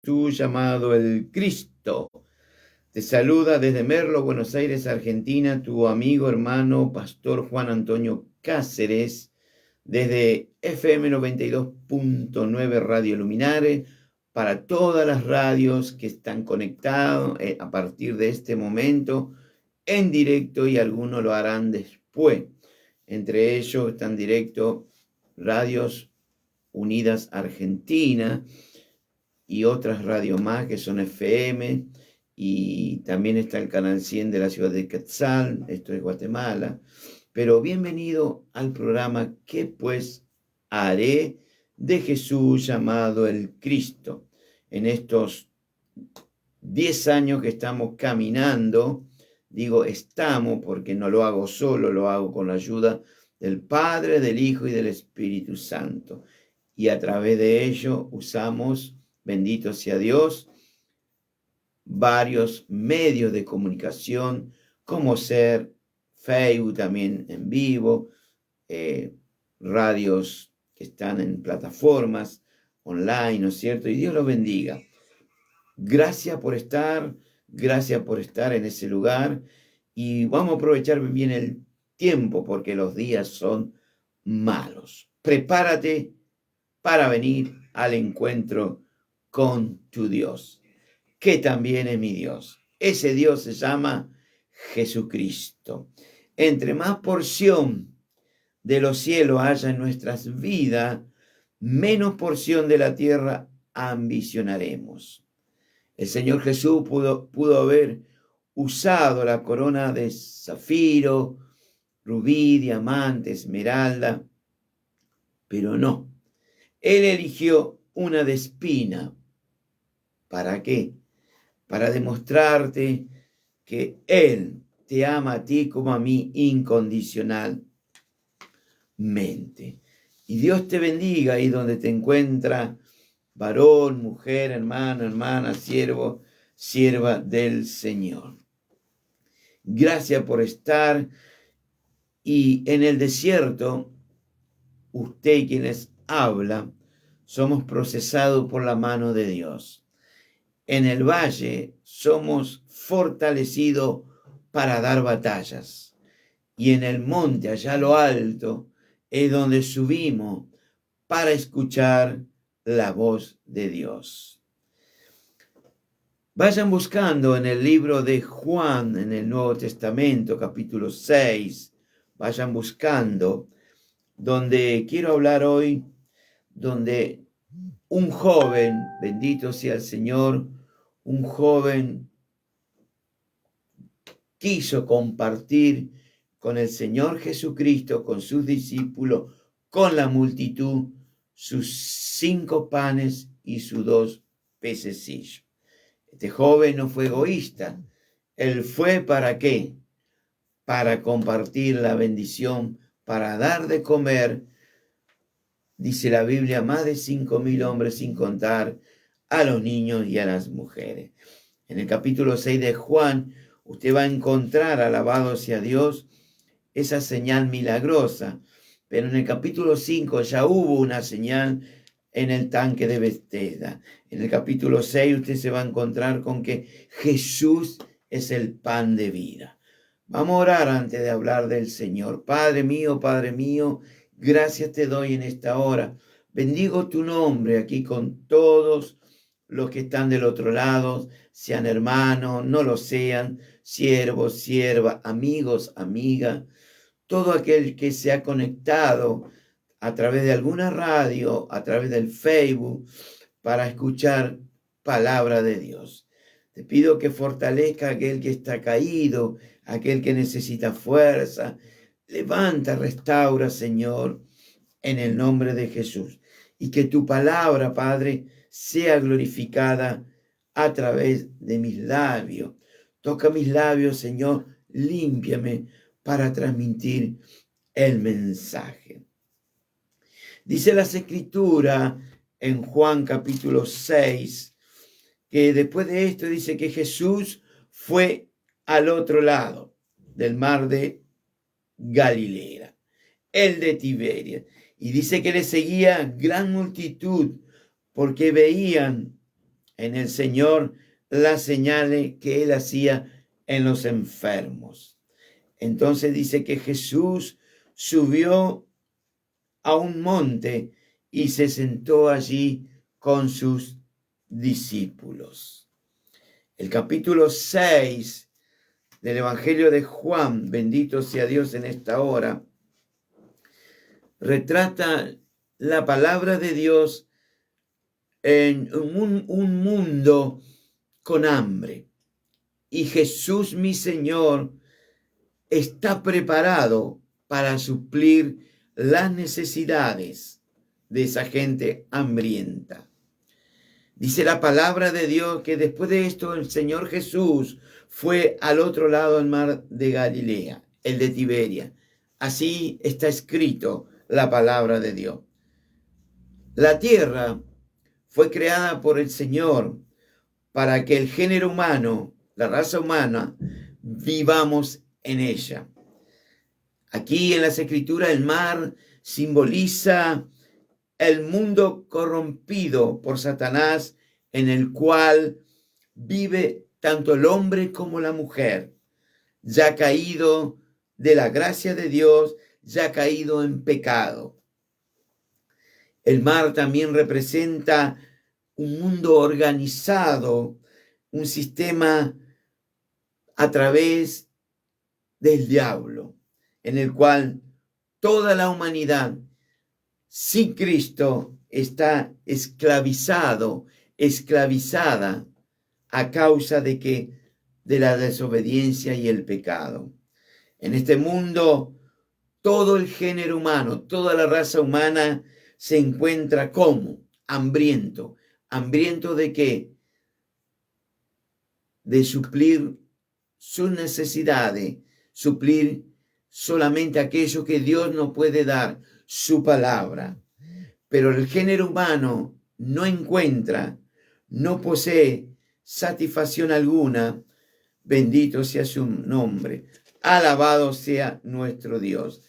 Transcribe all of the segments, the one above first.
Jesús llamado el Cristo. Te saluda desde Merlo, Buenos Aires, Argentina, tu amigo, hermano, pastor Juan Antonio Cáceres, desde FM 92.9 Radio Luminare, para todas las radios que están conectados a partir de este momento, en directo, y algunos lo harán después. Entre ellos están directo Radios Unidas Argentina, y otras radios más que son FM, y también está el canal 100 de la ciudad de Quetzal, esto es Guatemala. Pero bienvenido al programa ¿Qué pues haré? De Jesús llamado el Cristo. En estos 10 años que estamos caminando, digo estamos porque no lo hago solo, lo hago con la ayuda del Padre, del Hijo y del Espíritu Santo. Y a través de ello usamos, bendito sea Dios, varios medios de comunicación, como ser Facebook también en vivo, radios que están en plataformas online, ¿no es cierto? Y Dios los bendiga. Gracias por estar en ese lugar, y vamos a aprovechar bien el tiempo porque los días son malos. Prepárate para venir al encuentro con tu Dios, que también es mi Dios. Ese Dios se llama Jesucristo. Entre más porción de los cielos haya en nuestras vidas, menos porción de la tierra ambicionaremos. El Señor Jesús pudo haber usado la corona de zafiro, rubí, diamante, esmeralda, pero no. Él eligió una de espina. ¿Para qué? Para demostrarte que Él te ama a ti como a mí incondicionalmente. Y Dios te bendiga ahí donde te encuentra, varón, mujer, hermano, hermana, siervo, sierva del Señor. Gracias por estar. Y en el desierto, usted y quienes habla, somos procesados por la mano de Dios. En el valle somos fortalecidos para dar batallas. Y en el monte, allá a lo alto, es donde subimos para escuchar la voz de Dios. Vayan buscando en el libro de Juan, en el Nuevo Testamento, capítulo 6, vayan buscando, donde quiero hablar hoy, donde un joven, bendito sea el Señor, un joven quiso compartir con el Señor Jesucristo, con sus discípulos, con la multitud, sus 5 panes y sus 2 pececillos. Este joven no fue egoísta. Él fue ¿para qué? Para compartir la bendición, para dar de comer, dice la Biblia, más de 5.000 hombres, sin contar a los niños y a las mujeres. En el capítulo 6 de Juan, usted va a encontrar, alabado sea Dios, esa señal milagrosa. Pero en el capítulo 5 ya hubo una señal en el tanque de Betesda. En el capítulo 6 usted se va a encontrar con que Jesús es el pan de vida. Vamos a orar antes de hablar del Señor. Padre mío, gracias te doy en esta hora. Bendigo tu nombre aquí con todos los que están del otro lado, sean hermanos, no lo sean, siervos, sierva, amigos, amigas, todo aquel que se ha conectado a través de alguna radio, a través del Facebook, para escuchar palabra de Dios. Te pido que fortalezca a aquel que está caído, aquel que necesita fuerza. Levanta, restaura, Señor, en el nombre de Jesús. Y que tu palabra, Padre, sea glorificada a través de mis labios. Toca mis labios, Señor, límpiame para transmitir el mensaje. Dice las Escrituras en Juan capítulo 6, que después de esto dice que Jesús fue al otro lado del mar de Galilea, el de Tiberias. Y dice que le seguía gran multitud porque veían en el Señor las señales que él hacía en los enfermos. Entonces dice que Jesús subió a un monte y se sentó allí con sus discípulos. El capítulo 6 del Evangelio de Juan, bendito sea Dios en esta hora, retrata la palabra de Dios en un mundo con hambre. Y Jesús, mi Señor, está preparado para suplir las necesidades de esa gente hambrienta. Dice la palabra de Dios que después de esto el Señor Jesús fue al otro lado del mar de Galilea, el de Tiberia. Así está escrito la palabra de Dios. La tierra fue creada por el Señor para que el género humano, la raza humana, vivamos en ella. Aquí en las Escrituras el mar simboliza el mundo corrompido por Satanás, en el cual vive tanto el hombre como la mujer, ya caído de la gracia de Dios, ya caído en pecado. El mar también representa un mundo organizado, un sistema a través del diablo, en el cual toda la humanidad sin Cristo está esclavizada a causa de la desobediencia y el pecado. En este mundo, todo el género humano, toda la raza humana se encuentra como hambriento. ¿Hambriento de qué? De suplir sus necesidades, suplir solamente aquello que Dios nos puede dar, su palabra. Pero el género humano no encuentra, no posee satisfacción alguna. Bendito sea su nombre. Alabado sea nuestro Dios.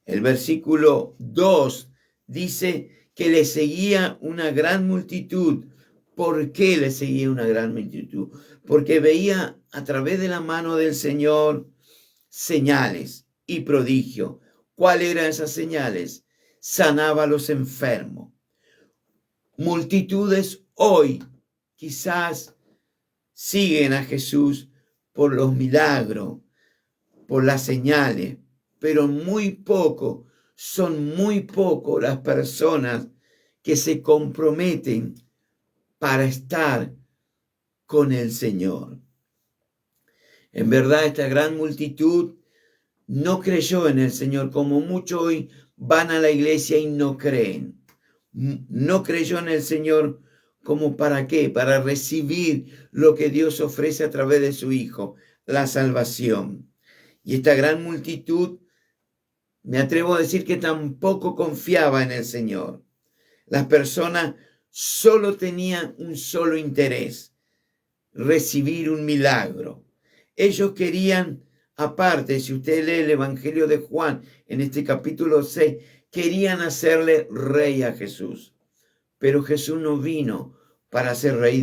El versículo 2 dice que le seguía una gran multitud. ¿Por qué le seguía una gran multitud? Porque veía a través de la mano del Señor señales y prodigios. ¿Cuáles eran esas señales? Sanaba a los enfermos. Multitudes hoy quizás siguen a Jesús por los milagros, por las señales, pero son muy pocos las personas que se comprometen para estar con el Señor. En verdad, esta gran multitud no creyó en el Señor, como muchos hoy van a la iglesia y no creen. No creyó en el Señor, ¿como para qué? Para recibir lo que Dios ofrece a través de su Hijo, la salvación. Y esta gran multitud, me atrevo a decir que tampoco confiaba en el Señor. Las personas solo tenían un solo interés: recibir un milagro. Ellos querían, aparte, si usted lee el Evangelio de Juan, en este capítulo 6, querían hacerle rey a Jesús. Pero Jesús no vino para ser rey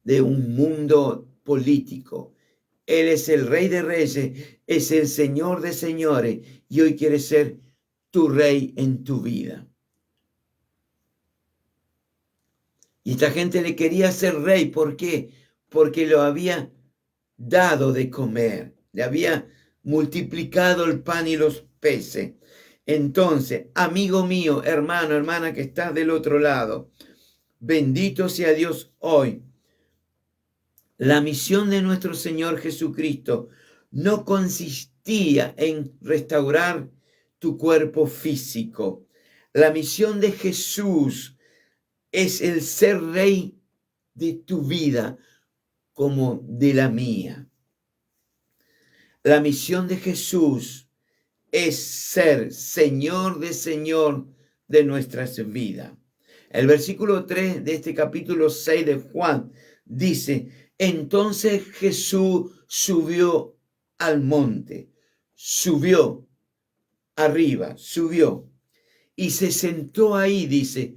de un mundo político. Él es el Rey de Reyes, es el Señor de Señores, y hoy quiere ser tu rey en tu vida. Y esta gente le quería ser rey. ¿Por qué? Porque lo había dado de comer, le había multiplicado el pan y los peces. Entonces, amigo mío, hermano, hermana que estás del otro lado, bendito sea Dios hoy. La misión de nuestro Señor Jesucristo no consistía en restaurar tu cuerpo físico. La misión de Jesús es el ser rey de tu vida como de la mía. La misión de Jesús es ser Señor de nuestras vidas. El versículo 3 de este capítulo 6 de Juan dice: entonces Jesús subió al monte, subió arriba, subió y se sentó ahí, dice,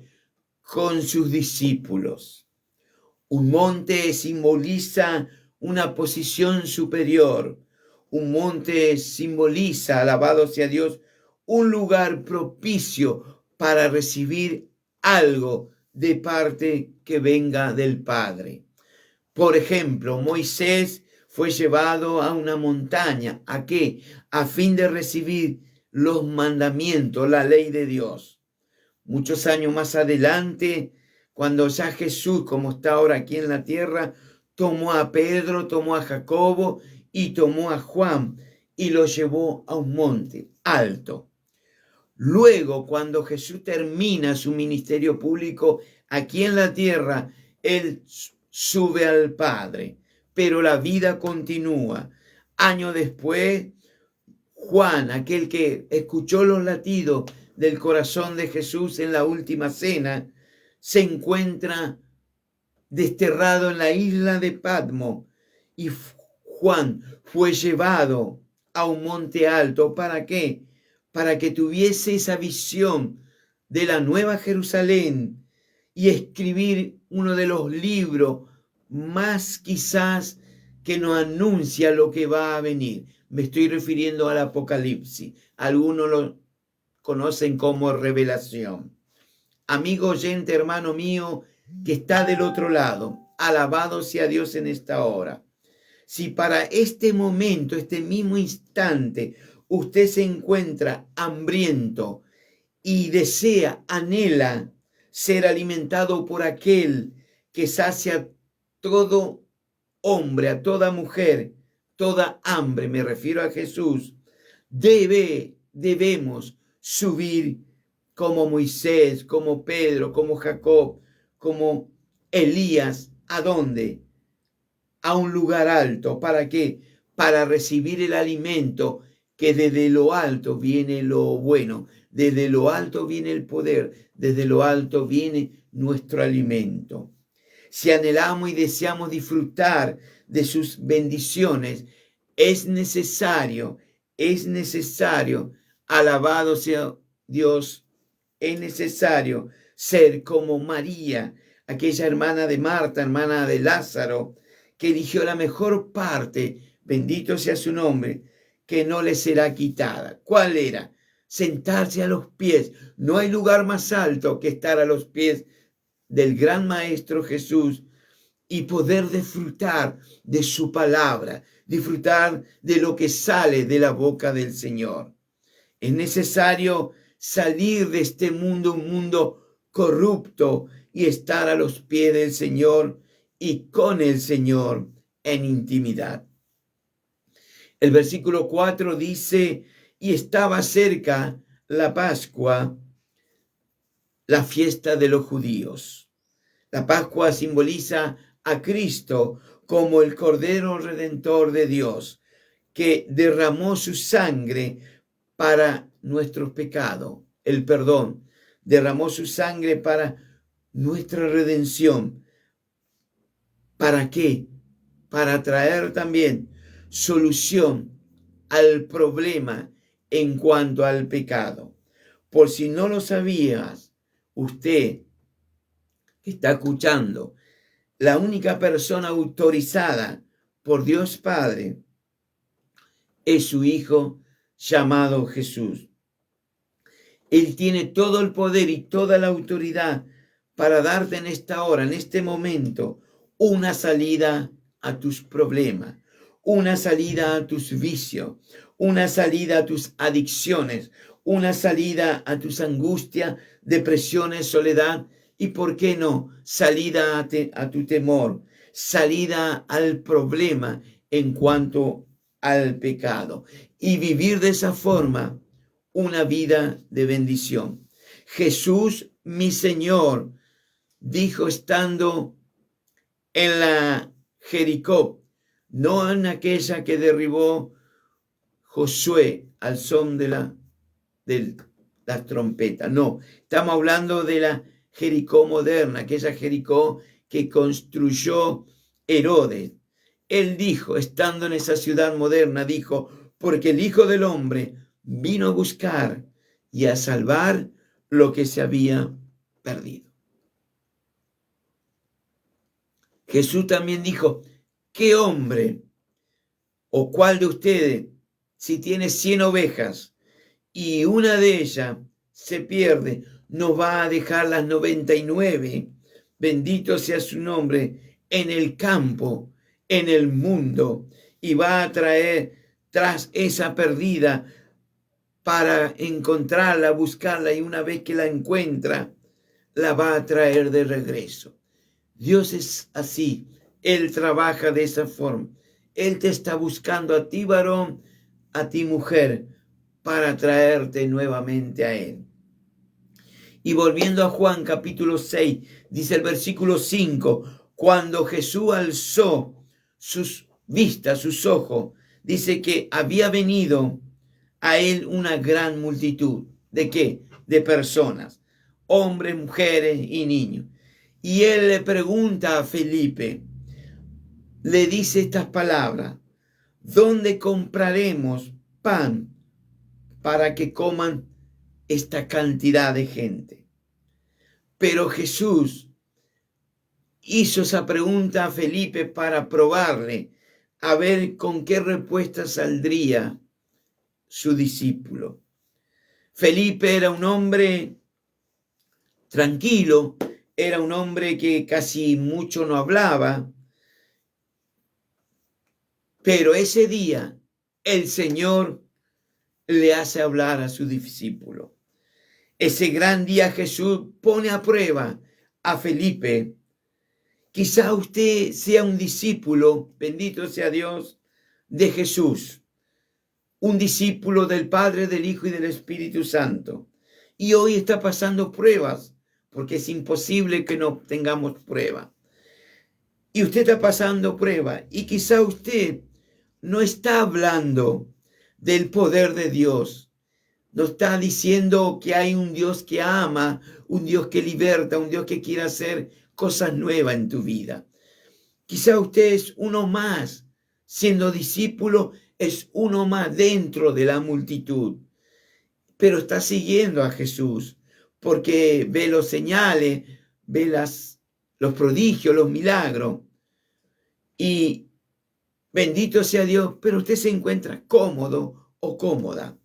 con sus discípulos. Un monte simboliza una posición superior. Un monte simboliza, alabado sea Dios, un lugar propicio para recibir algo de parte que venga del Padre. Por ejemplo, Moisés fue llevado a una montaña. ¿A qué? A fin de recibir los mandamientos, la ley de Dios. Muchos años más adelante, cuando ya Jesús, como está ahora aquí en la tierra, tomó a Pedro, tomó a Jacobo y tomó a Juan y los llevó a un monte alto. Luego, cuando Jesús termina su ministerio público aquí en la tierra, él sube al Padre, pero la vida continúa. Años después, Juan, aquel que escuchó los latidos del corazón de Jesús en la última cena, se encuentra desterrado en la isla de Patmos y Juan fue llevado a un monte alto. ¿Para qué? Para que tuviese esa visión de la Nueva Jerusalén y escribir uno de los libros más quizás que nos anuncia lo que va a venir. Me estoy refiriendo al Apocalipsis. Algunos lo conocen como Revelación. Amigo oyente, hermano mío, que está del otro lado, alabado sea Dios en esta hora. Si para este momento, este mismo instante, usted se encuentra hambriento y desea, anhela ser alimentado por aquel que sacia todo hombre, a toda mujer, toda hambre, me refiero a Jesús, debemos subir como Moisés, como Pedro, como Jacob, como Elías. ¿A dónde? A un lugar alto. ¿Para qué? Para recibir el alimento, que desde lo alto viene lo bueno, desde lo alto viene el poder, desde lo alto viene nuestro alimento. Si anhelamos y deseamos disfrutar de sus bendiciones, es necesario, alabado sea Dios, es necesario ser como María, aquella hermana de Marta, hermana de Lázaro, que eligió la mejor parte, bendito sea su nombre, que no le será quitada. ¿Cuál era? Sentarse a los pies. No hay lugar más alto que estar a los pies del gran Maestro Jesús y poder disfrutar de su palabra, disfrutar de lo que sale de la boca del Señor. Es necesario salir de este mundo, un mundo corrupto, y estar a los pies del Señor y con el Señor en intimidad. El versículo 4 dice, y estaba cerca la Pascua, la fiesta de los judíos. La Pascua simboliza a Cristo como el Cordero Redentor de Dios, que derramó su sangre para nuestros pecados, el perdón. Derramó su sangre para nuestra redención. ¿Para qué? Para traer también solución al problema en cuanto al pecado. Por si no lo sabías, usted que está escuchando, la única persona autorizada por Dios Padre es su Hijo llamado Jesús. Él tiene todo el poder y toda la autoridad para darte en esta hora, en este momento, una salida a tus problemas, una salida a tus vicios, una salida a tus adicciones, una salida a tus angustias, depresiones, soledad y, ¿por qué no?, salida a tu temor, salida al problema en cuanto al pecado, y vivir de esa forma una vida de bendición. Jesús, mi Señor, dijo estando en la Jericó, no en aquella que derribó Josué al son de la trompeta, no, estamos hablando de la Jericó moderna, aquella Jericó que construyó Herodes. Él dijo, estando en esa ciudad moderna, dijo, porque el Hijo del Hombre vino a buscar y a salvar lo que se había perdido. Jesús también dijo, ¿qué hombre o cuál de ustedes, si tiene 100 ovejas y una de ellas se pierde, no va a dejar las 99, bendito sea su nombre, en el campo, en el mundo, y va a traer tras esa perdida para encontrarla, buscarla, y una vez que la encuentra, la va a traer de regreso? Dios es así, Él trabaja de esa forma. Él te está buscando a ti, varón, a ti, mujer, para traerte nuevamente a Él. Y volviendo a Juan capítulo 6, dice el versículo 5, cuando Jesús alzó sus vistas, sus ojos, dice que había venido a Él una gran multitud. ¿De qué? De personas, hombres, mujeres y niños. Y Él le pregunta a Felipe, le dice estas palabras, ¿dónde compraremos pan para que coman esta cantidad de gente? Pero Jesús hizo esa pregunta a Felipe para probarle, a ver con qué respuesta saldría su discípulo. Felipe era un hombre tranquilo, era un hombre que casi mucho no hablaba, pero ese día el Señor le hace hablar a su discípulo. Ese gran día Jesús pone a prueba a Felipe. Quizá usted sea un discípulo, bendito sea Dios, de Jesús, un discípulo del Padre, del Hijo y del Espíritu Santo. Y hoy está pasando pruebas, porque es imposible que no tengamos prueba. Y usted está pasando prueba, y quizá usted no está hablando del poder de Dios. No está diciendo que hay un Dios que ama, un Dios que liberta, un Dios que quiere hacer cosas nuevas en tu vida. Quizá usted es uno más, siendo discípulo, es uno más dentro de la multitud, pero está siguiendo a Jesús porque ve los señales, ve los prodigios, los milagros, y bendito sea Dios, pero usted se encuentra cómodo o cómoda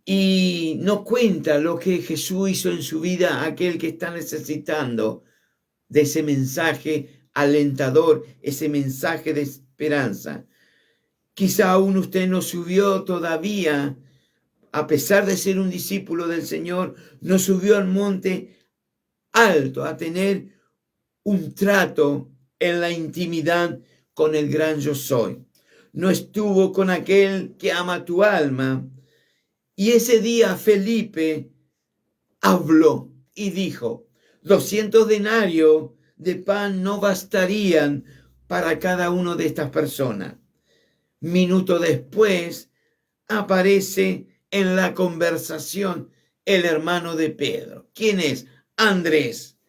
y no cuenta lo que Jesús hizo en su vida, aquel que está necesitando de ese mensaje alentador, ese mensaje de esperanza. Quizá aún usted no subió todavía, a pesar de ser un discípulo del Señor, no subió al monte alto a tener un trato en la intimidad con el gran yo soy. No estuvo con aquel que ama tu alma. Y ese día Felipe habló y dijo, 200 denarios de pan no bastarían para cada una de estas personas. Minuto después aparece en la conversación el hermano de Pedro. ¿Quién es? Andrés,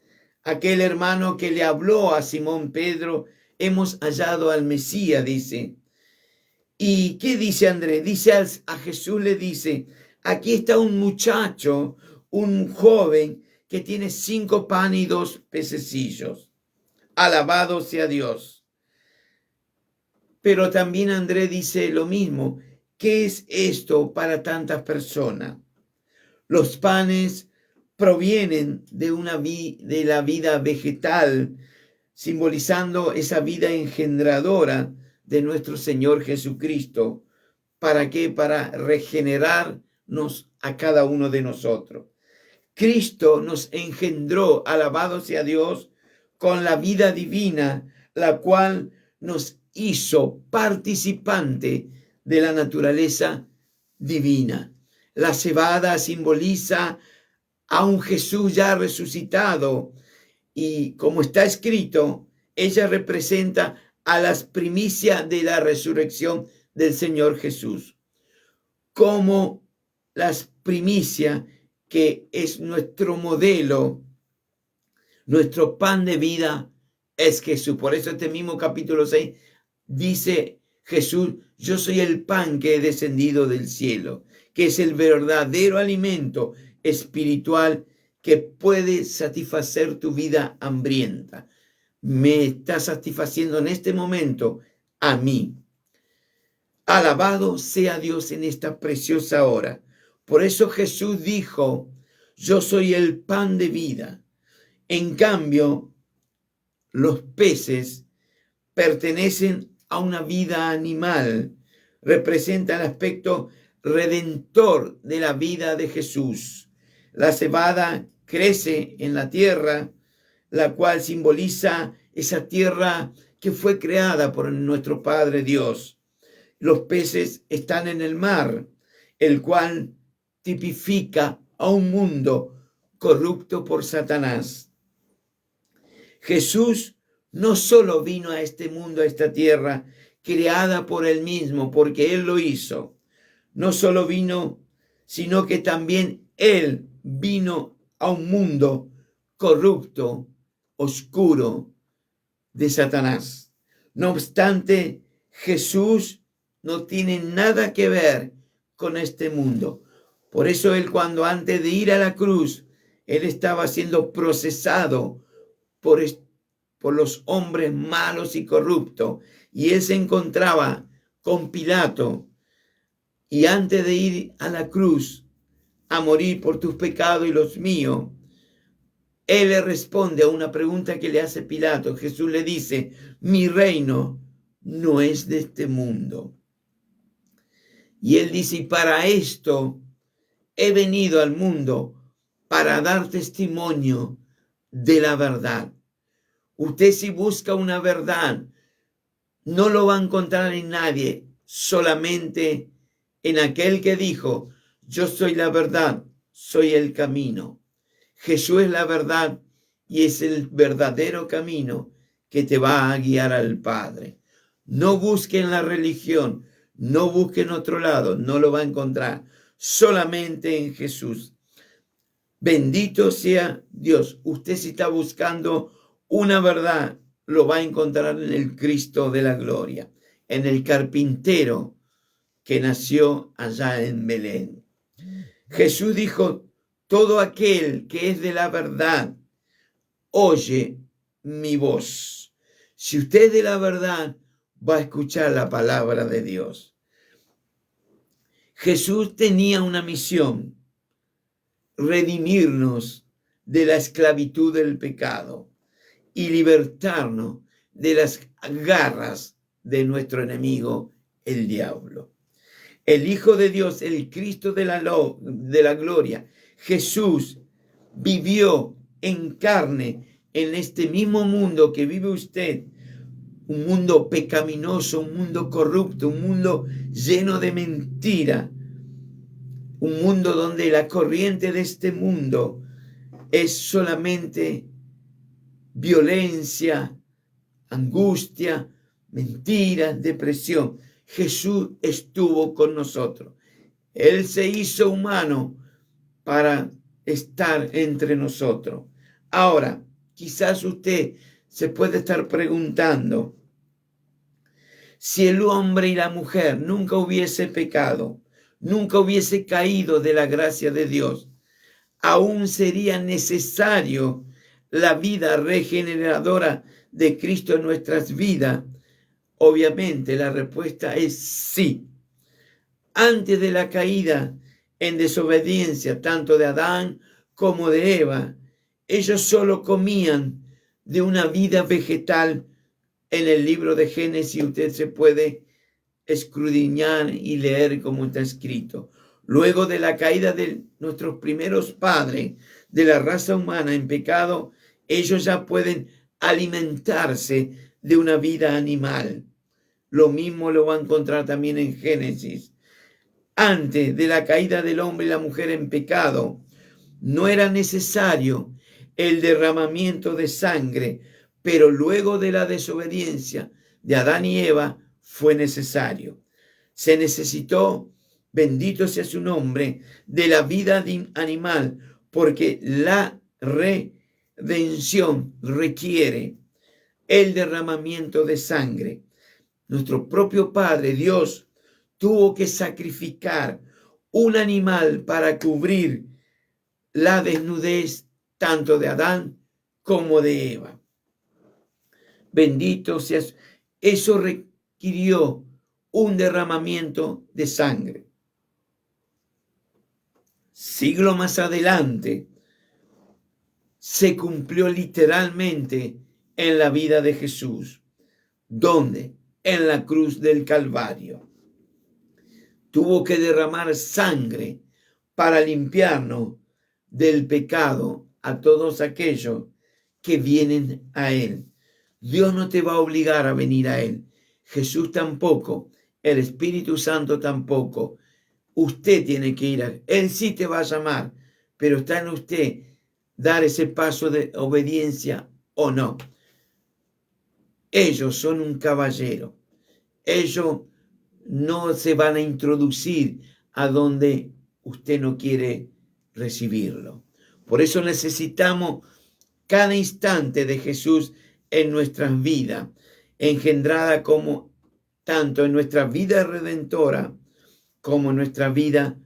aquel hermano que le habló a Simón Pedro, hemos hallado al Mesías, dice. ¿Y qué dice Andrés? Dice a Jesús, le dice, aquí está un muchacho, un joven que tiene 5 panes y 2 pececillos. Alabado sea Dios. Pero también Andrés dice lo mismo. ¿Qué es esto para tantas personas? Los panes provienen de la vida vegetal, simbolizando esa vida engendradora de nuestro Señor Jesucristo. ¿Para qué? Para regenerarnos a cada uno de nosotros. Cristo nos engendró, alabado sea Dios, con la vida divina, la cual nos hizo participante de la naturaleza divina. La cebada simboliza a un Jesús ya resucitado y, como está escrito, ella representa a las primicias de la resurrección del Señor Jesús, como las primicias que es nuestro modelo, nuestro pan de vida es Jesús. Por eso este mismo capítulo 6 dice Jesús, yo soy el pan que he descendido del cielo, que es el verdadero alimento espiritual que puede satisfacer tu vida hambrienta. Me está satisfaciendo en este momento a mí. Alabado sea Dios en esta preciosa hora. Por eso Jesús dijo, yo soy el pan de vida. En cambio, los peces pertenecen a una vida animal. Representan el aspecto redentor de la vida de Jesús. La cebada crece en la tierra, la cual simboliza esa tierra que fue creada por nuestro Padre Dios. Los peces están en el mar, el cual tipifica a un mundo corrupto por Satanás. Jesús no solo vino a este mundo, a esta tierra, creada por él mismo, porque él lo hizo. No solo vino, sino que también él vino a un mundo corrupto, oscuro de Satanás. No obstante, Jesús no tiene nada que ver con este mundo. Por eso él, cuando antes de ir a la cruz, él estaba siendo procesado por los hombres malos y corruptos, y él se encontraba con Pilato, y antes de ir a la cruz a morir por tus pecados y los míos, él le responde a una pregunta que le hace Pilato. Jesús le dice, mi reino no es de este mundo. Y él dice, y para esto he venido al mundo, para dar testimonio de la verdad. Usted, si busca una verdad, no lo va a encontrar en nadie, solamente en aquel que dijo, yo soy la verdad, soy el camino. Jesús es la verdad y es el verdadero camino que te va a guiar al Padre. No busque en la religión, no busque en otro lado, no lo va a encontrar, solamente en Jesús. Bendito sea Dios. Usted, si está buscando una verdad, lo va a encontrar en el Cristo de la gloria, en el carpintero que nació allá en Belén. Jesús dijo, todo aquel que es de la verdad, oye mi voz. Si usted es de la verdad, va a escuchar la palabra de Dios. Jesús tenía una misión, redimirnos de la esclavitud del pecado y libertarnos de las garras de nuestro enemigo, el diablo. El Hijo de Dios, el Cristo de la gloria, Jesús, vivió en carne en este mismo mundo que vive usted, un mundo pecaminoso, un mundo corrupto, un mundo lleno de mentira, un mundo donde la corriente de este mundo es solamente violencia, angustia, mentira, depresión. Jesús estuvo con nosotros. Él se hizo humano para estar entre nosotros. Ahora, quizás usted se puede estar preguntando, si el hombre y la mujer nunca hubiese pecado, nunca hubiese caído de la gracia de Dios, aún sería necesario la vida regeneradora de Cristo en nuestras vidas. Obviamente la respuesta es sí. Antes de la caída en desobediencia tanto de Adán como de Eva, ellos solo comían de una vida vegetal. En el libro de Génesis usted se puede escudriñar y leer como está escrito. Luego de la caída de nuestros primeros padres de la raza humana en pecado, ellos ya pueden alimentarse de una vida animal. Lo mismo lo va a encontrar también en Génesis. Antes de la caída del hombre y la mujer en pecado, no era necesario el derramamiento de sangre, pero luego de la desobediencia de Adán y Eva fue necesario. Se necesitó, bendito sea su nombre, de la vida animal, porque la redención requiere el derramamiento de sangre. Nuestro propio Padre, Dios, tuvo que sacrificar un animal para cubrir la desnudez tanto de Adán como de Eva. Bendito seas. Eso requirió un derramamiento de sangre. Siglo más adelante, se cumplió literalmente en la vida de Jesús. ¿Dónde? En la cruz del Calvario. Tuvo que derramar sangre para limpiarnos del pecado a todos aquellos que vienen a Él. Dios no te va a obligar a venir a Él. Jesús tampoco. El Espíritu Santo tampoco. Usted tiene que ir a Él. Él sí te va a llamar, pero está en usted dar ese paso de obediencia o no. Ellos son un caballero. Ellos no se van a introducir a donde usted no quiere recibirlo. Por eso necesitamos cada instante de Jesús en nuestras vidas, engendrada como tanto en nuestra vida redentora como en nuestra vida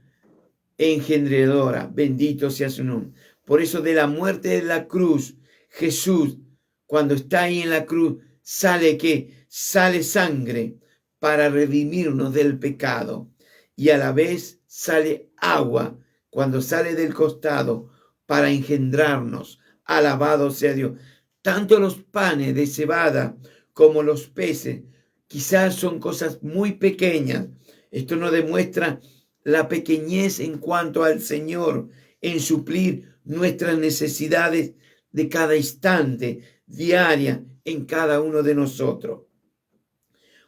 engendradora. Bendito sea su nombre. Por eso de la muerte de la cruz, Jesús, cuando está ahí en la cruz, sale sangre para redimirnos del pecado, y a la vez sale agua cuando sale del costado para engendrarnos. Alabado sea Dios. Tanto los panes de cebada como los peces quizás son cosas muy pequeñas. Esto nos demuestra la pequeñez en cuanto al Señor en suplir nuestras necesidades de cada instante, diaria, en cada uno de nosotros.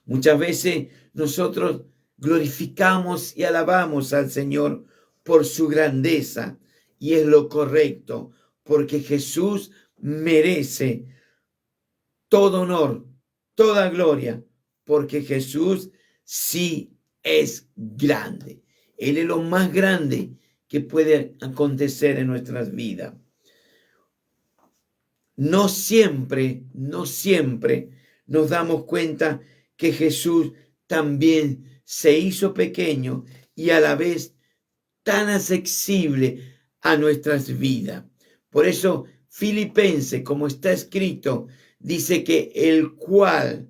Muchas veces nosotros glorificamos y alabamos al Señor por su grandeza, y es lo correcto, porque Jesús merece todo honor, toda gloria, porque Jesús sí es grande. Él es lo más grande que puede acontecer en nuestras vidas. No siempre nos damos cuenta que Jesús también se hizo pequeño y a la vez tan accesible a nuestras vidas. Por eso Filipenses, como está escrito, dice que el cual,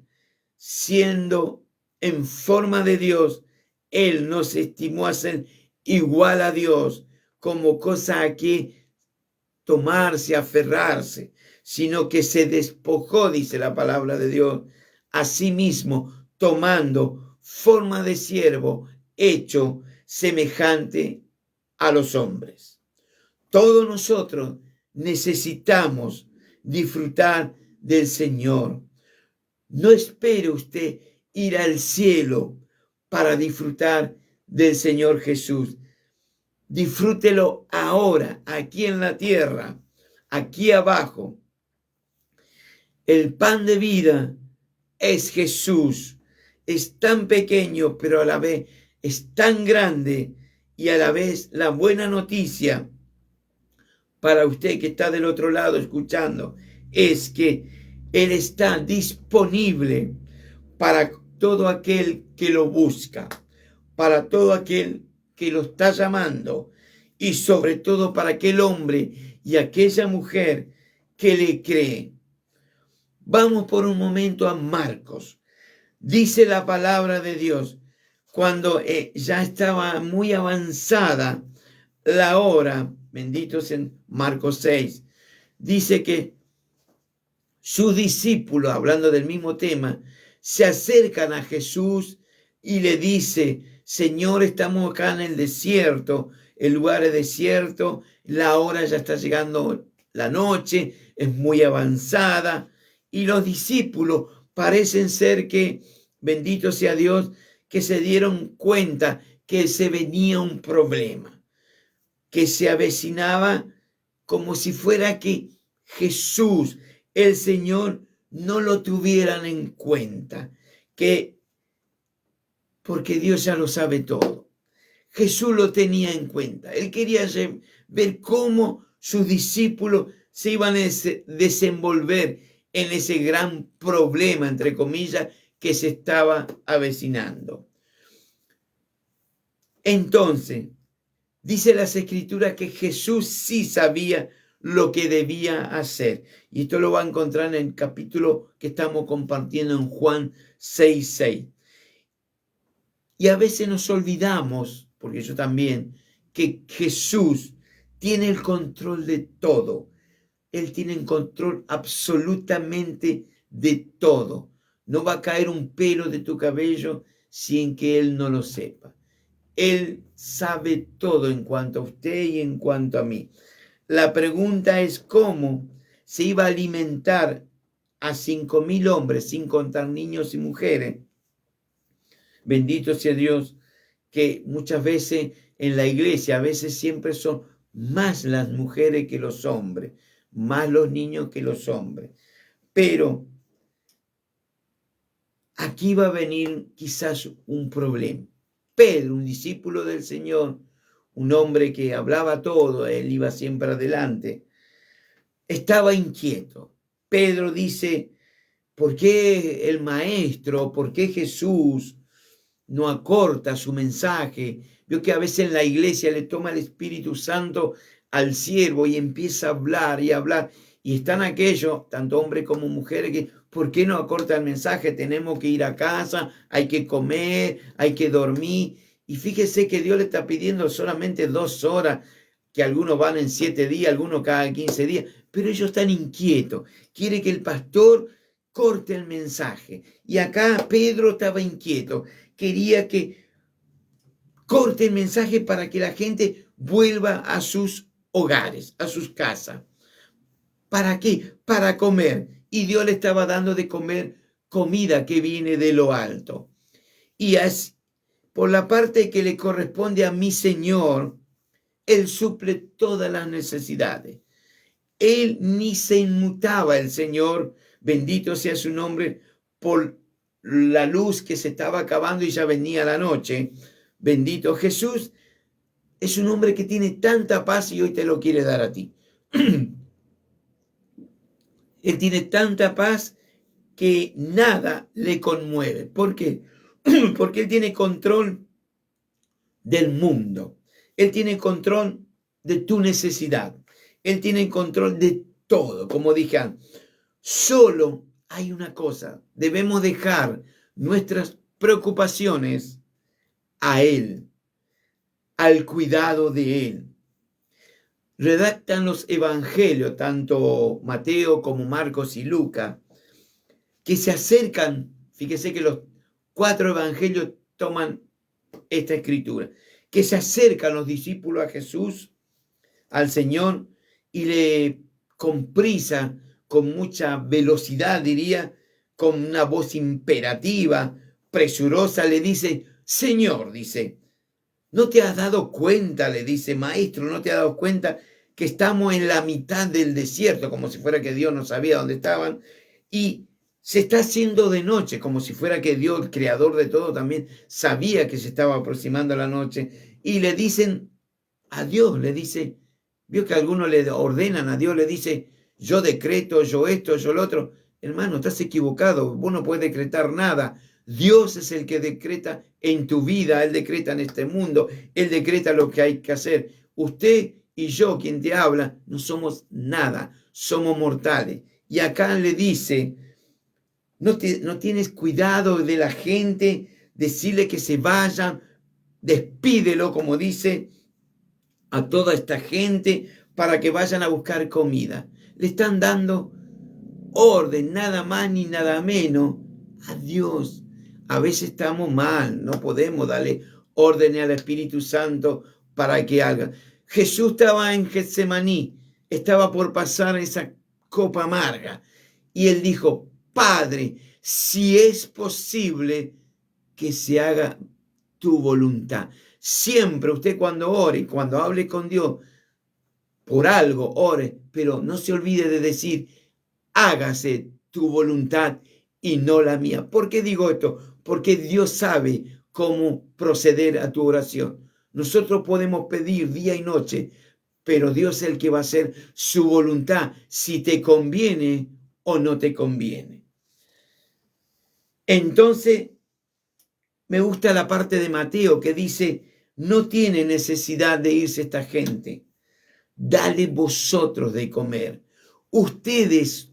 siendo en forma de Dios, Él nos estimó a ser igual a Dios, como cosa a que tomarse, aferrarse, sino que se despojó, dice la palabra de Dios, a sí mismo, tomando forma de siervo, hecho semejante a los hombres. Todos nosotros necesitamos disfrutar del Señor. No espere usted ir al cielo para disfrutar del Señor Jesús. Disfrútelo ahora, aquí en la tierra, aquí abajo. El pan de vida es Jesús. Es tan pequeño, pero a la vez es tan grande, y a la vez la buena noticia para usted que está del otro lado escuchando es que Él está disponible para todo aquel que lo busca, para todo aquel que lo está llamando, y sobre todo para aquel hombre y aquella mujer que le cree. Vamos por un momento a Marcos. Dice la palabra de Dios, cuando ya estaba muy avanzada la hora, benditos en Marcos 6, dice que sus discípulos, hablando del mismo tema, se acercan a Jesús y le dice: Señor, estamos acá en el desierto, el lugar es desierto, la hora ya está llegando, la noche es muy avanzada, y los discípulos parecen ser que, bendito sea Dios, que se dieron cuenta que se venía un problema, que se avecinaba, como si fuera que Jesús, el Señor, no lo tuvieran en cuenta, porque Dios ya lo sabe todo. Jesús lo tenía en cuenta. Él quería ver cómo sus discípulos se iban a desenvolver en ese gran problema, entre comillas, que se estaba avecinando. Entonces, dice las Escrituras que Jesús sí sabía lo que debía hacer. Y esto lo va a encontrar en el capítulo que estamos compartiendo en Juan 6:6. Y a veces nos olvidamos, porque yo también, que Jesús tiene el control de todo. Él tiene el control absolutamente de todo. No va a caer un pelo de tu cabello sin que Él no lo sepa. Él sabe todo en cuanto a usted y en cuanto a mí. La pregunta es cómo se iba a alimentar a 5.000 hombres, sin contar niños y mujeres. Bendito sea Dios, que muchas veces en la iglesia, a veces siempre son más las mujeres que los hombres, más los niños que los hombres. Pero aquí va a venir quizás un problema. Pedro, un discípulo del Señor, un hombre que hablaba todo, él iba siempre adelante, estaba inquieto. Pedro dice, ¿por qué el maestro, por qué Jesús no acorta su mensaje? Veo que a veces en la iglesia le toma el Espíritu Santo al siervo y empieza a hablar y hablar. Y están aquellos, tanto hombres como mujeres, que ¿por qué no acorta el mensaje? Tenemos que ir a casa, hay que comer, hay que dormir. Y fíjese que Dios le está pidiendo solamente 2 horas, que algunos van en 7 días, algunos cada 15 días, pero ellos están inquietos. Quiere que el pastor corte el mensaje. Y acá Pedro estaba inquieto. Quería que corte el mensaje para que la gente vuelva a sus hogares, a sus casas. ¿Para qué? Para comer. Y Dios le estaba dando de comer comida que viene de lo alto. Y así, por la parte que le corresponde a mi Señor, Él suple todas las necesidades. Él ni se inmutaba, el Señor, bendito sea su nombre, por la luz que se estaba acabando y ya venía la noche. Bendito Jesús, es un hombre que tiene tanta paz y hoy te lo quiere dar a ti. Él tiene tanta paz que nada le conmueve. ¿Por qué? Porque Él tiene control del mundo. Él tiene control de tu necesidad. Él tiene control de todo. Como dije antes, solo hay una cosa. Debemos dejar nuestras preocupaciones a Él, al cuidado de Él. Redactan los evangelios, tanto Mateo como Marcos y Lucas, que se acercan. Fíjese que los 4 evangelios toman esta escritura, que se acercan los discípulos a Jesús, al Señor, y con prisa, con mucha velocidad, diría, con una voz imperativa, presurosa, le dice, Señor, dice, ¿no te has dado cuenta? Le dice, Maestro, ¿no te has dado cuenta que estamos en la mitad del desierto? Como si fuera que Dios no sabía dónde estaban. Y se está haciendo de noche, como si fuera que Dios, el creador de todo, también sabía que se estaba aproximando la noche. Y le dicen a Dios, le dice, vio que algunos le ordenan a Dios, le dice, yo decreto, yo esto, yo lo otro. Hermano, estás equivocado, vos no puedes decretar nada. Dios es el que decreta en tu vida, Él decreta en este mundo, Él decreta lo que hay que hacer. Usted y yo, quien te habla, no somos nada, somos mortales. Y acá le dice, no tienes cuidado de la gente, decirle que se vayan, despídelo, como dice, a toda esta gente para que vayan a buscar comida. Le están dando orden, nada más ni nada menos, a Dios. A veces estamos mal, no podemos darle orden al Espíritu Santo para que haga. Jesús estaba en Getsemaní, estaba por pasar esa copa amarga y él dijo, Padre, si es posible que se haga tu voluntad. Siempre usted cuando ore, cuando hable con Dios, por algo ore, pero no se olvide de decir, hágase tu voluntad y no la mía. ¿Por qué digo esto? Porque Dios sabe cómo proceder a tu oración. Nosotros podemos pedir día y noche, pero Dios es el que va a hacer su voluntad, si te conviene o no te conviene. Entonces, me gusta la parte de Mateo que dice, no tiene necesidad de irse esta gente. dale vosotros de comer. Ustedes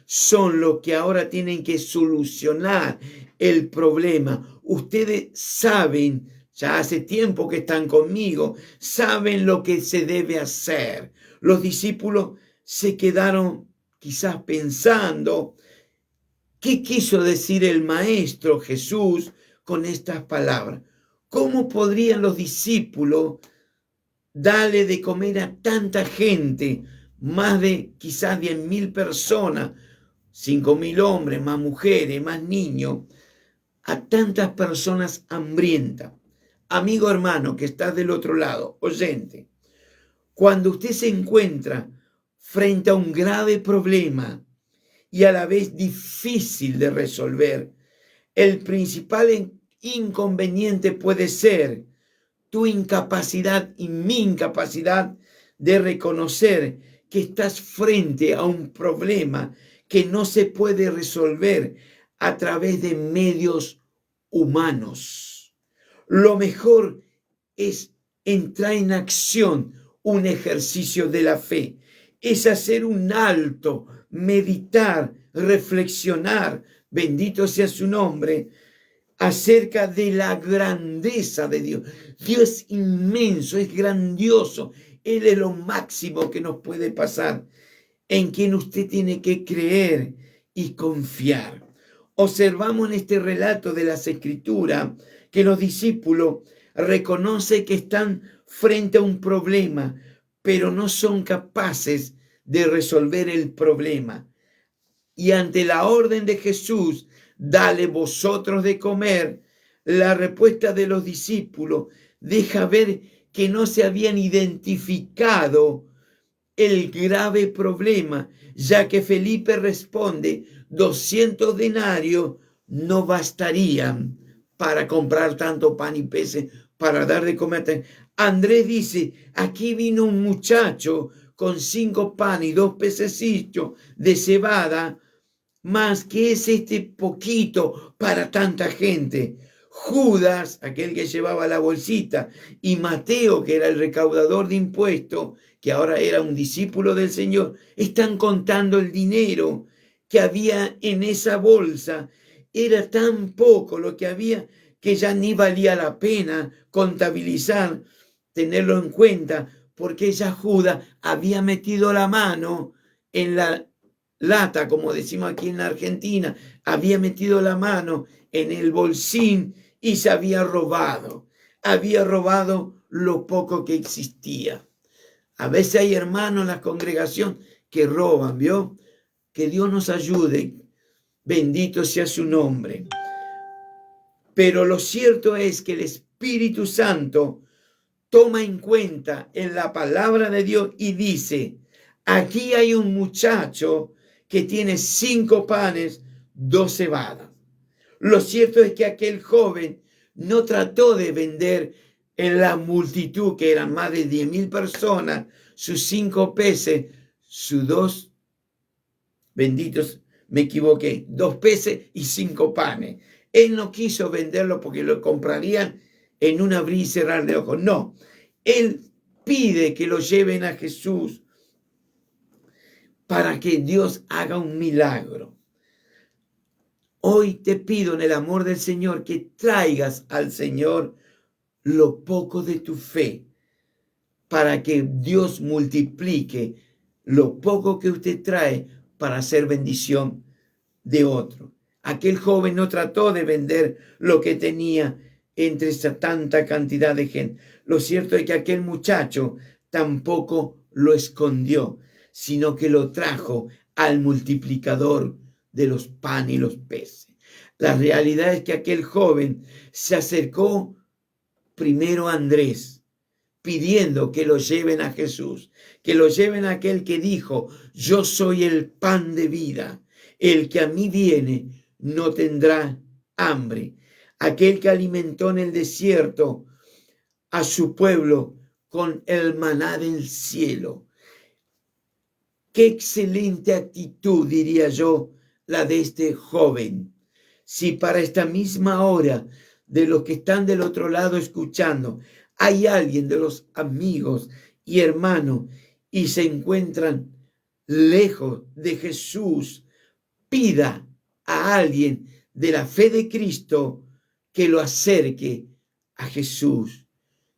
son los que ahora tienen que solucionar el problema. Ustedes saben, ya hace tiempo que están conmigo, saben lo que se debe hacer. Los discípulos se quedaron quizás pensando, ¿qué quiso decir el Maestro Jesús con estas palabras? ¿Cómo podrían los discípulos darle de comer a tanta gente? Más de quizás 10.000 personas, 5.000 hombres, más mujeres, más niños, a tantas personas hambrientas. Amigo hermano que estás del otro lado, oyente, cuando usted se encuentra frente a un grave problema y a la vez difícil de resolver, el principal inconveniente puede ser tu incapacidad y mi incapacidad de reconocer que estás frente a un problema que no se puede resolver a través de medios humanos. Lo mejor es entrar en acción, un ejercicio de la fe. Es hacer un alto, meditar, reflexionar, bendito sea su nombre, acerca de la grandeza de Dios. Dios es inmenso, es grandioso. Él es lo máximo que nos puede pasar, en quien usted tiene que creer y confiar. Observamos en este relato de las Escrituras que los discípulos reconocen que están frente a un problema, pero no son capaces de resolver el problema. Y ante la orden de Jesús, dale vosotros de comer, la respuesta de los discípulos deja ver que no se habían identificado el grave problema, ya que Felipe responde, 200 denarios no bastarían para comprar tanto pan y peces para dar de comer. Andrés dice, aquí vino un muchacho con 5 panes y 2 pececillos de cebada, más que es este poquito para tanta gente. Judas, aquel que llevaba la bolsita, y Mateo, que era el recaudador de impuestos, que ahora era un discípulo del Señor, están contando el dinero que había en esa bolsa. Era tan poco lo que había que ya ni valía la pena contabilizar, tenerlo en cuenta, porque ya Judas había metido la mano en la lata, como decimos aquí en la Argentina, había metido la mano en el bolsín y se había robado lo poco que existía. A veces hay hermanos en la congregación que roban, ¿vio? Que Dios nos ayude, bendito sea su nombre. Pero lo cierto es que el Espíritu Santo toma en cuenta en la palabra de Dios y dice, aquí hay un muchacho que tiene 5 panes, 2 cebadas. Lo cierto es que aquel joven no trató de vender en la multitud, que eran más de 10.000 personas, sus 5 peces, sus 2, benditos, me equivoqué, 2 peces y 5 panes. Él no quiso venderlo porque lo comprarían en un abrir y cerrar de ojos. No, él pide que lo lleven a Jesús para que Dios haga un milagro. Hoy te pido en el amor del Señor que traigas al Señor lo poco de tu fe, para que Dios multiplique lo poco que usted trae para hacer bendición de otro. Aquel joven no trató de vender lo que tenía entre esa tanta cantidad de gente. Lo cierto es que aquel muchacho tampoco lo escondió, sino que lo trajo al multiplicador de los panes y los peces. La realidad es que aquel joven se acercó primero a Andrés, pidiendo que lo lleven a Jesús, que lo lleven a aquel que dijo, yo soy el pan de vida, el que a mí viene no tendrá hambre, aquel que alimentó en el desierto a su pueblo con el maná del cielo. Qué excelente actitud, diría yo, la de este joven. Si para esta misma hora de los que están del otro lado escuchando, hay alguien de los amigos y hermano y se encuentran lejos de Jesús, pida a alguien de la fe de Cristo que lo acerque a Jesús.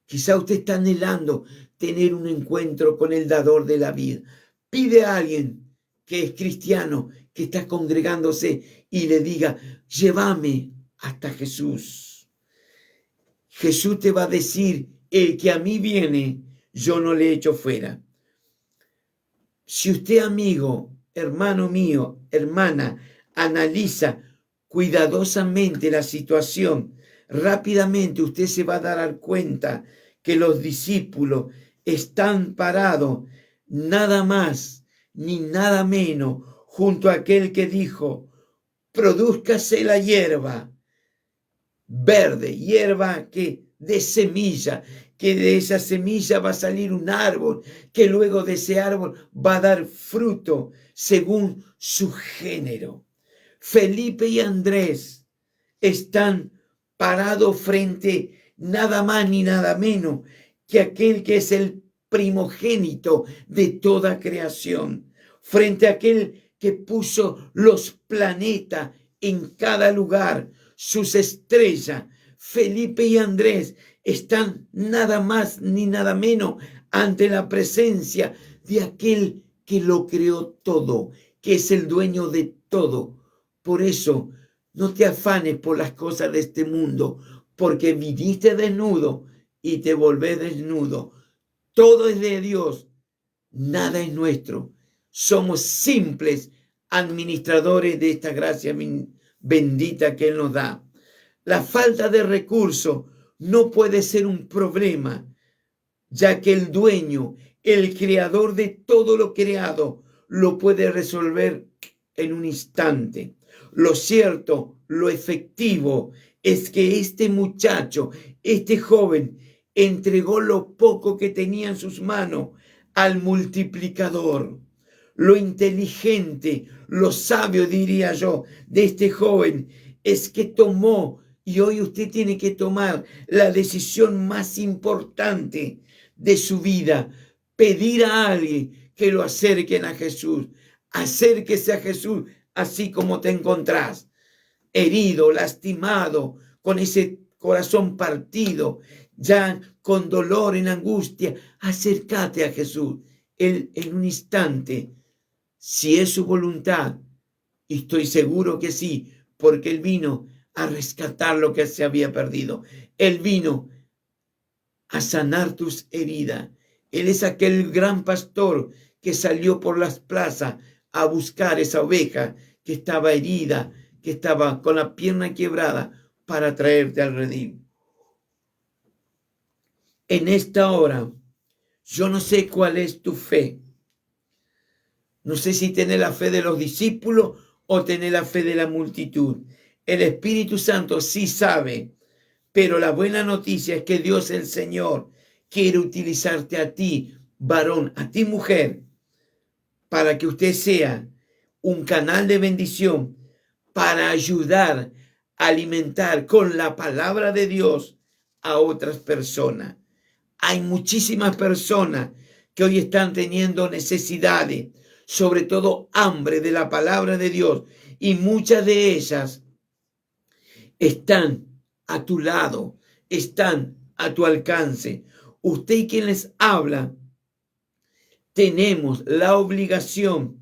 Quizá usted está anhelando tener un encuentro con el dador de la vida. Pide a alguien que es cristiano, que está congregándose y le diga, llévame hasta Jesús. Jesús te va a decir, el que a mí viene, yo no le echo fuera. Si usted, amigo, hermano mío, hermana, analiza cuidadosamente la situación, rápidamente usted se va a dar cuenta que los discípulos están parados nada más ni nada menos junto a aquel que dijo, prodúzcase la hierba verde, hierba que de semilla, que de esa semilla va a salir un árbol, que luego de ese árbol va a dar fruto según su género. Felipe y Andrés están parados frente nada más ni nada menos que aquel que es el primogénito de toda creación, frente a aquel que puso los planetas en cada lugar, sus estrellas. Felipe y Andrés están nada más ni nada menos ante la presencia de aquel que lo creó todo, que es el dueño de todo. Por eso, no te afanes por las cosas de este mundo, porque viniste desnudo y te volvés desnudo. Todo es de Dios, nada es nuestro. Somos simples administradores de esta gracia bendita que Él nos da. La falta de recursos no puede ser un problema, ya que el dueño, el creador de todo lo creado, lo puede resolver en un instante. Lo cierto, lo efectivo, es que este muchacho, este joven, entregó lo poco que tenía en sus manos al multiplicador. Lo inteligente, lo sabio, diría yo, de este joven es que tomó, y hoy usted tiene que tomar la decisión más importante de su vida, pedir a alguien que lo acerquen a Jesús. Acérquese a Jesús así como te encontrás, herido, lastimado, con ese corazón partido, ya con dolor, en angustia. Acércate a Jesús. Él en un instante, si es su voluntad, y estoy seguro que sí, porque Él vino a rescatar lo que se había perdido. Él vino a sanar tus heridas. Él es aquel gran pastor que salió por las plazas a buscar esa oveja que estaba herida, que estaba con la pierna quebrada, para traerte al redil. En esta hora, yo no sé cuál es tu fe. No sé si tenés la fe de los discípulos o tenés la fe de la multitud. El Espíritu Santo sí sabe, pero la buena noticia es que Dios el Señor quiere utilizarte a ti, varón, a ti, mujer, para que usted sea un canal de bendición para ayudar a alimentar con la palabra de Dios a otras personas. Hay muchísimas personas que hoy están teniendo necesidades, sobre todo hambre de la palabra de Dios, y muchas de ellas están a tu lado, están a tu alcance. Usted y quien les habla, tenemos la obligación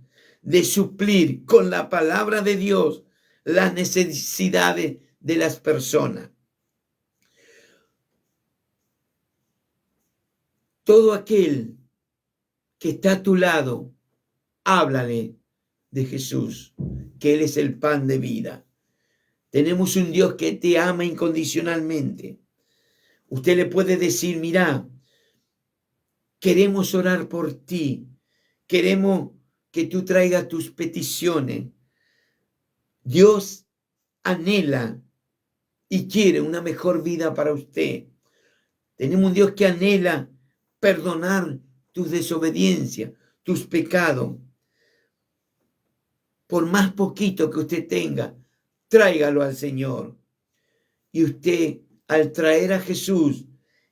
de suplir con la palabra de Dios las necesidades de las personas. Todo aquel que está a tu lado, háblale de Jesús, que Él es el pan de vida. Tenemos un Dios que te ama incondicionalmente. Usted le puede decir, mira, queremos orar por ti, queremos que tú traigas tus peticiones. Dios anhela y quiere una mejor vida para usted. Tenemos un Dios que anhela perdonar tus desobediencias, tus pecados. Por más poquito que usted tenga, tráigalo al Señor. Y usted, al traer a Jesús,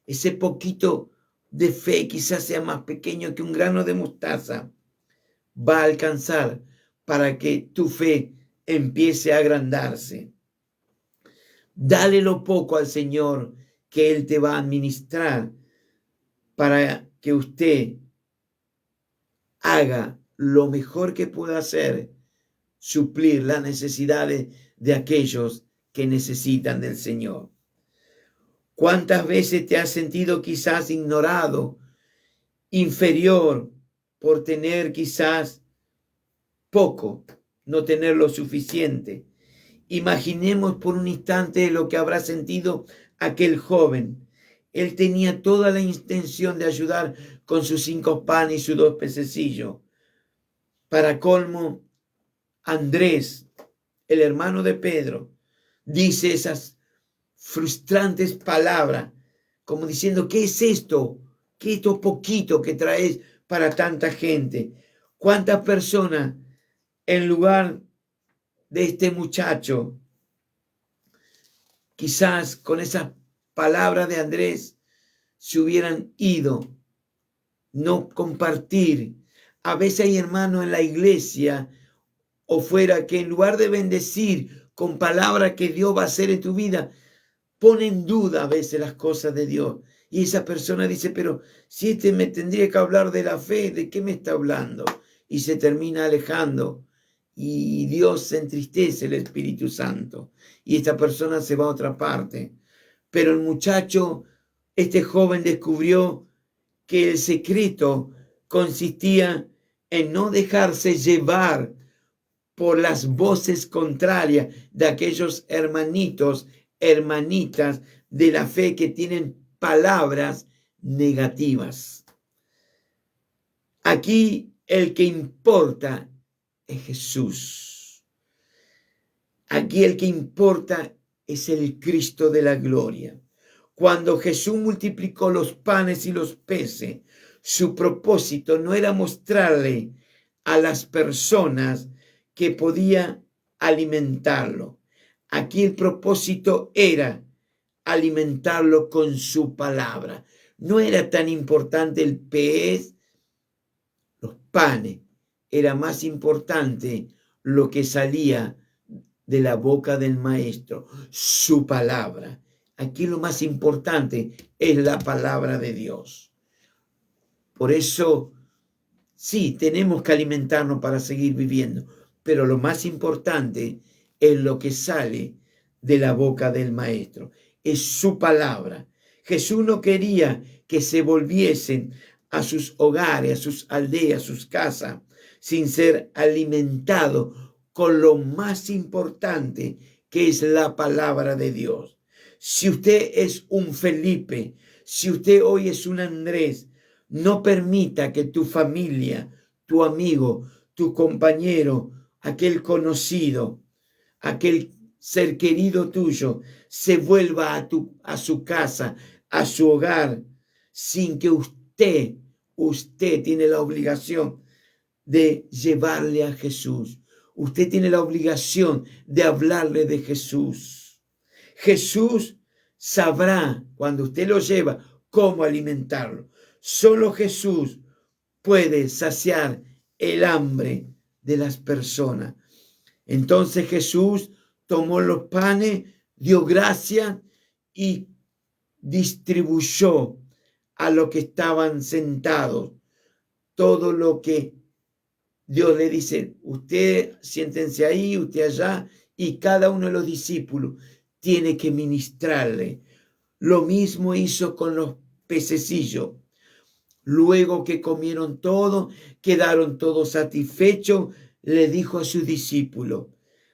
ese poquito de fe, quizás sea más pequeño que un grano de mostaza, va a alcanzar para que tu fe empiece a agrandarse. Dale lo poco al Señor que Él te va a administrar para que usted haga lo mejor que pueda hacer, suplir las necesidades de aquellos que necesitan del Señor. ¿Cuántas veces te has sentido quizás ignorado, inferior, por tener quizás poco, no tener lo suficiente? Imaginemos por un instante lo que habrá sentido aquel joven. Él tenía toda la intención de ayudar con sus 5 panes y sus 2 pececillos. Para colmo, Andrés, el hermano de Pedro, dice esas frustrantes palabras, como diciendo, ¿qué es esto? ¿Qué es esto poquito que traes para tanta gente? ¿Cuántas personas en lugar de este muchacho, quizás con esas palabras de Andrés, se hubieran ido, no compartir? A veces hay hermanos en la iglesia o fuera que en lugar de bendecir con palabras que Dios va a hacer en tu vida, pone en duda a veces las cosas de Dios. Y esa persona dice, pero si este me tendría que hablar de la fe, ¿de qué me está hablando? Y se termina alejando. Y Dios se entristece, el Espíritu Santo. Y esta persona se va a otra parte. Pero el muchacho, este joven, descubrió que el secreto consistía en no dejarse llevar por las voces contrarias de aquellos hermanitos, hermanitas de la fe que tienen palabras negativas. Aquí el que importa es Jesús. Aquí el que importa es el Cristo de la gloria. Cuando Jesús multiplicó los panes y los peces, su propósito no era mostrarle a las personas que podía alimentarlo. Aquí el propósito era alimentarlo con su palabra. No era tan importante el pez, los panes. Era más importante lo que salía de la boca del maestro, su palabra. Aquí lo más importante es la palabra de Dios. Por eso, sí, tenemos que alimentarnos para seguir viviendo, pero lo más importante es lo que sale de la boca del maestro, es su palabra. Jesús no quería que se volviesen a sus hogares, a sus aldeas, a sus casas, sin ser alimentados con lo más importante que es la palabra de Dios. Si usted es un Felipe, si usted hoy es un Andrés, no permita que tu familia, tu amigo, tu compañero, aquel conocido, aquel ser querido tuyo, se vuelva a su casa, a su hogar, sin que usted tiene la obligación de llevarle a Jesús. Usted tiene la obligación de hablarle de Jesús. Jesús sabrá, cuando usted lo lleva, cómo alimentarlo. Solo Jesús puede saciar el hambre de las personas. Entonces Jesús tomó los panes, dio gracia y distribuyó a los que estaban sentados todo lo que Dios le dice, usted siéntense ahí, usted allá, y cada uno de los discípulos tiene que ministrarle. Lo mismo hizo con los pececillos. Luego que comieron todo, quedaron todos satisfechos, le dijo a sus discípulos,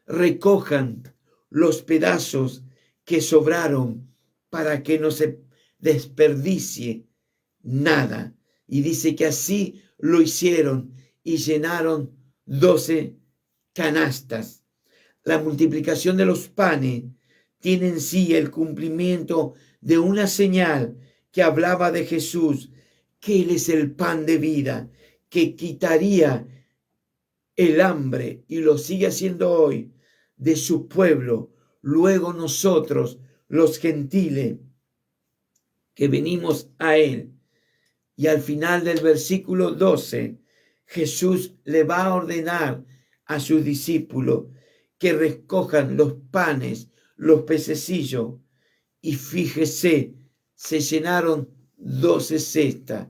recojan los pedazos que sobraron para que no se desperdicie nada. Y dice que así lo hicieron y llenaron 12 canastas. La multiplicación de los panes tiene en sí el cumplimiento de una señal que hablaba de Jesús, que Él es el pan de vida, que quitaría el hambre, y lo sigue haciendo hoy, de su pueblo. Luego nosotros, los gentiles, que venimos a Él, Y al final del versículo 12, Jesús le va a ordenar a sus discípulos que recojan los panes, los pececillos, y fíjese, se llenaron 12 cestas,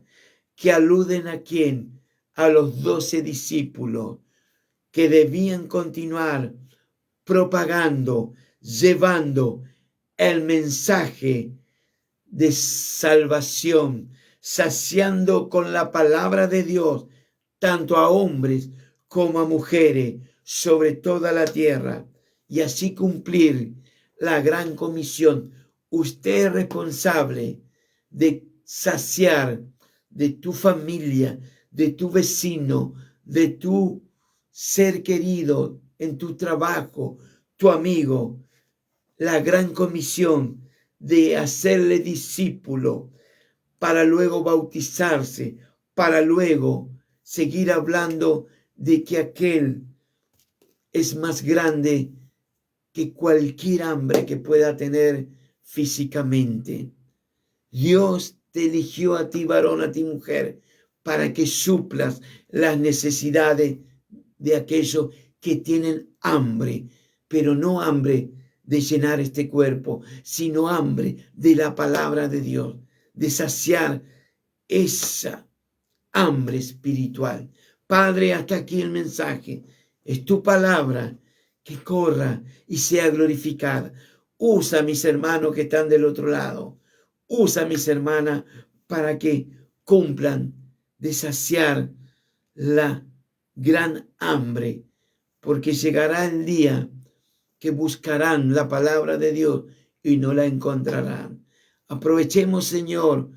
que aluden a quién, a los 12 discípulos, que debían continuar propagando, llevando el mensaje de salvación, saciando con la palabra de Dios, tanto a hombres como a mujeres, sobre toda la tierra, y así cumplir la gran comisión. Usted es responsable de saciar de tu familia, de tu vecino, de tu ser querido en tu trabajo, tu amigo, la gran comisión de hacerle discípulo para luego bautizarse, para luego seguir hablando de que aquel es más grande que cualquier hambre que pueda tener físicamente. Dios te eligió a ti, varón, a ti, mujer, para que suplas las necesidades de aquellos que tienen hambre, pero no hambre de llenar este cuerpo, sino hambre de la palabra de Dios, de saciar esa hambre espiritual. Padre, hasta aquí el mensaje. Es tu palabra que corra y sea glorificada. Usa a mis hermanos que están del otro lado. Usa a mis hermanas para que cumplan de saciar la gran hambre, porque llegará el día que buscarán la palabra de Dios y no la encontrarán. Aprovechemos, Señor,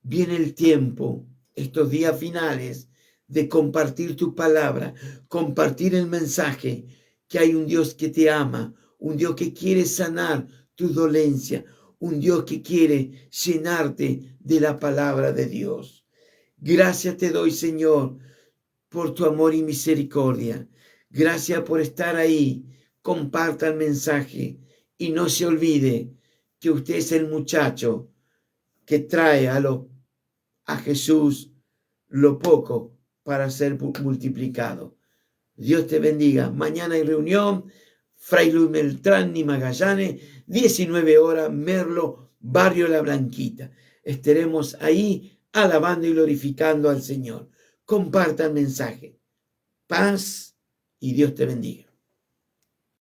viene el tiempo, estos días finales, de compartir tu palabra, compartir el mensaje que hay un Dios que te ama, un Dios que quiere sanar tu dolencia, un Dios que quiere llenarte de la palabra de Dios. Gracias te doy, Señor, por tu amor y misericordia. Gracias por estar ahí. Comparta el mensaje y no se olvide que usted es el muchacho que trae a Jesús lo poco para ser multiplicado. Dios te bendiga. Mañana hay reunión. Fray Luis Beltrán y Magallanes, 19 horas, Merlo, Barrio La Blanquita. Estaremos ahí alabando y glorificando al Señor. Comparta el mensaje. Paz y Dios te bendiga.